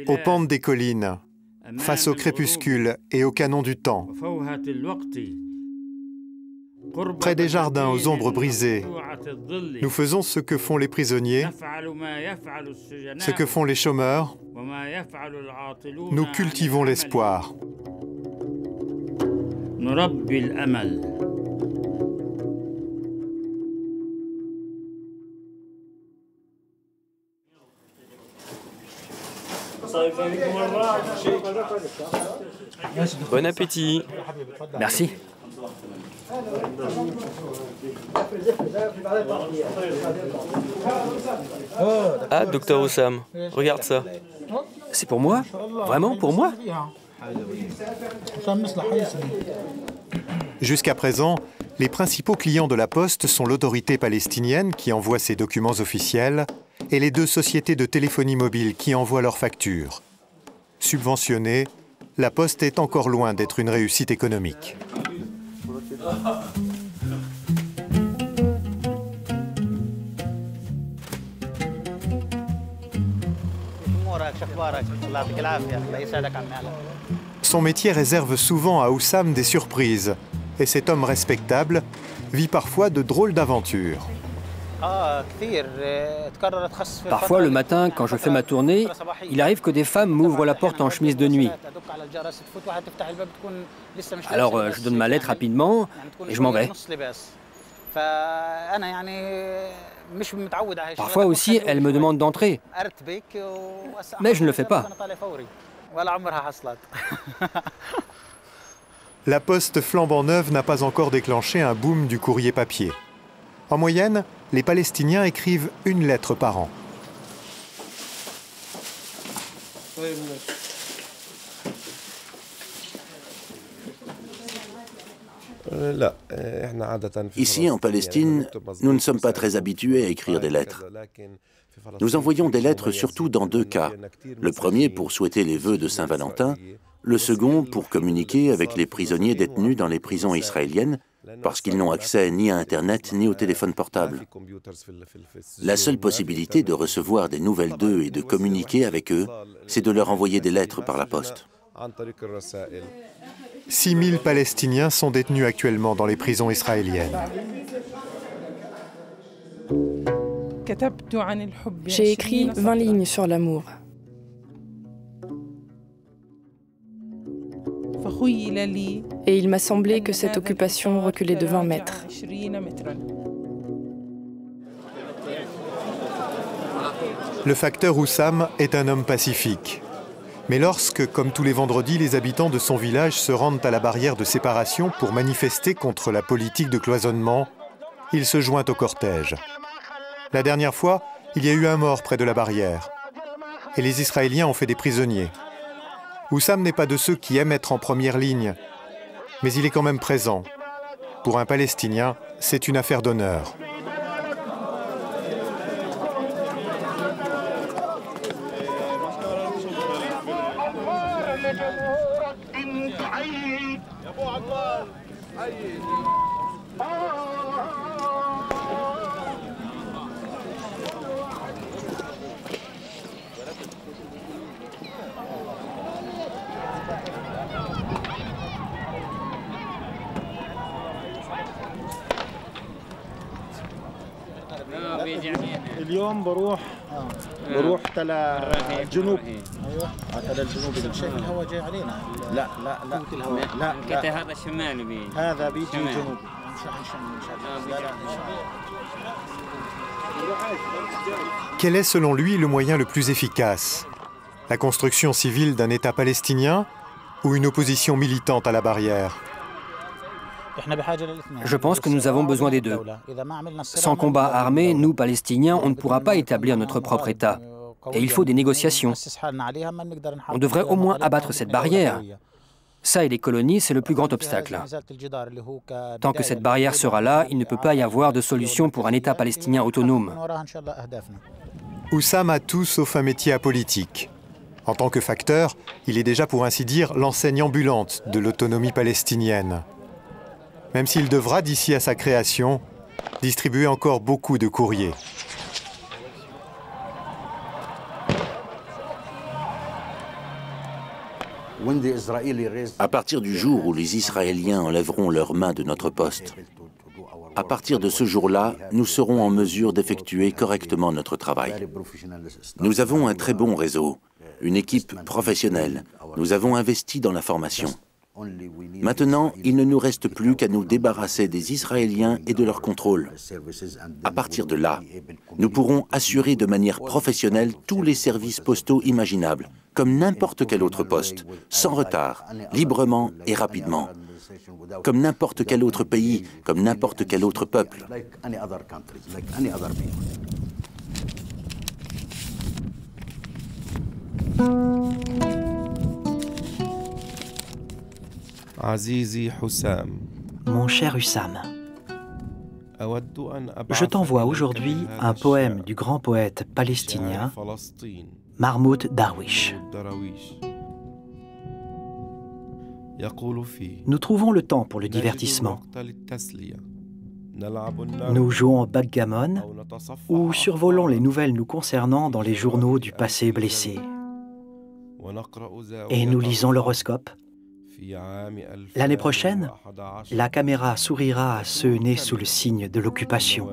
aux pentes des collines, face au crépuscule et au canon du temps, près des jardins aux ombres brisées, nous faisons ce que font les prisonniers, ce que font les chômeurs, nous cultivons l'espoir. Bon appétit. Merci. Ah, docteur Oussam, regarde ça. C'est pour moi? Vraiment pour moi? Jusqu'à présent, les principaux clients de la Poste sont l'autorité palestinienne qui envoie ses documents officiels et les deux sociétés de téléphonie mobile qui envoient leurs factures. Subventionnée, la Poste est encore loin d'être une réussite économique. Son métier réserve souvent à Oussam des surprises, et cet homme respectable vit parfois de drôles d'aventures. Parfois, le matin, quand je fais ma tournée, il arrive que des femmes m'ouvrent la porte en chemise de nuit. Alors, je donne ma lettre rapidement et je m'en vais. Parfois aussi, elles me demandent d'entrer, mais je ne le fais pas. La Poste flambant neuve n'a pas encore déclenché un boom du courrier papier. En moyenne, les Palestiniens écrivent une lettre par an. Ici, en Palestine, nous ne sommes pas très habitués à écrire des lettres. Nous envoyons des lettres surtout dans deux cas. Le premier pour souhaiter les vœux de Saint-Valentin, le second pour communiquer avec les prisonniers détenus dans les prisons israéliennes, parce qu'ils n'ont accès ni à Internet ni au téléphone portable. La seule possibilité de recevoir des nouvelles d'eux et de communiquer avec eux, c'est de leur envoyer des lettres par la poste. 6 000 Palestiniens sont détenus actuellement dans les prisons israéliennes. J'ai écrit 20 lignes sur l'amour. Et il m'a semblé que cette occupation reculait de 20 mètres. Le facteur Oussam est un homme pacifique. Mais lorsque, comme tous les vendredis, les habitants de son village se rendent à la barrière de séparation pour manifester contre la politique de cloisonnement, il se joint au cortège. La dernière fois, il y a eu un mort près de la barrière. Et les Israéliens ont fait des prisonniers. Oussam n'est pas de ceux qui aiment être en première ligne, mais il est quand même présent. Pour un Palestinien, c'est une affaire d'honneur. اليوم بروح تلا الجنوب ايوه تلا الجنوب شكل الهواء جاي علينا لا لا لا لا هذا الشمالي بيجي هذا بيجي جنوب Quel est selon lui le moyen le plus efficace? La construction civile d'un État palestinien ou une opposition militante à la barrière? Je pense que nous avons besoin des deux. Sans combat armé, nous, Palestiniens, on ne pourra pas établir notre propre État. Et il faut des négociations. On devrait au moins abattre cette barrière. Ça et les colonies, c'est le plus grand obstacle. Tant que cette barrière sera là, il ne peut pas y avoir de solution pour un État palestinien autonome. Oussam a tout sauf un métier apolitique. En tant que facteur, il est déjà pour ainsi dire l'enseigne ambulante de l'autonomie palestinienne. Même s'il devra, d'ici à sa création, distribuer encore beaucoup de courriers. À partir du jour où les Israéliens enlèveront leurs mains de notre poste, à partir de ce jour-là, nous serons en mesure d'effectuer correctement notre travail. Nous avons un très bon réseau, une équipe professionnelle. Nous avons investi dans la formation. Maintenant, il ne nous reste plus qu'à nous débarrasser des Israéliens et de leur contrôle. À partir de là, nous pourrons assurer de manière professionnelle tous les services postaux imaginables, comme n'importe quel autre poste, sans retard, librement et rapidement. Comme n'importe quel autre pays, comme n'importe quel autre peuple. Mon cher Hussam, je t'envoie aujourd'hui un poème du grand poète palestinien Mahmoud Darwish. Nous trouvons le temps pour le divertissement. Nous jouons au backgammon ou survolons les nouvelles nous concernant dans les journaux du passé blessé. Et nous lisons l'horoscope. L'année prochaine, la caméra sourira à ceux nés sous le signe de l'occupation.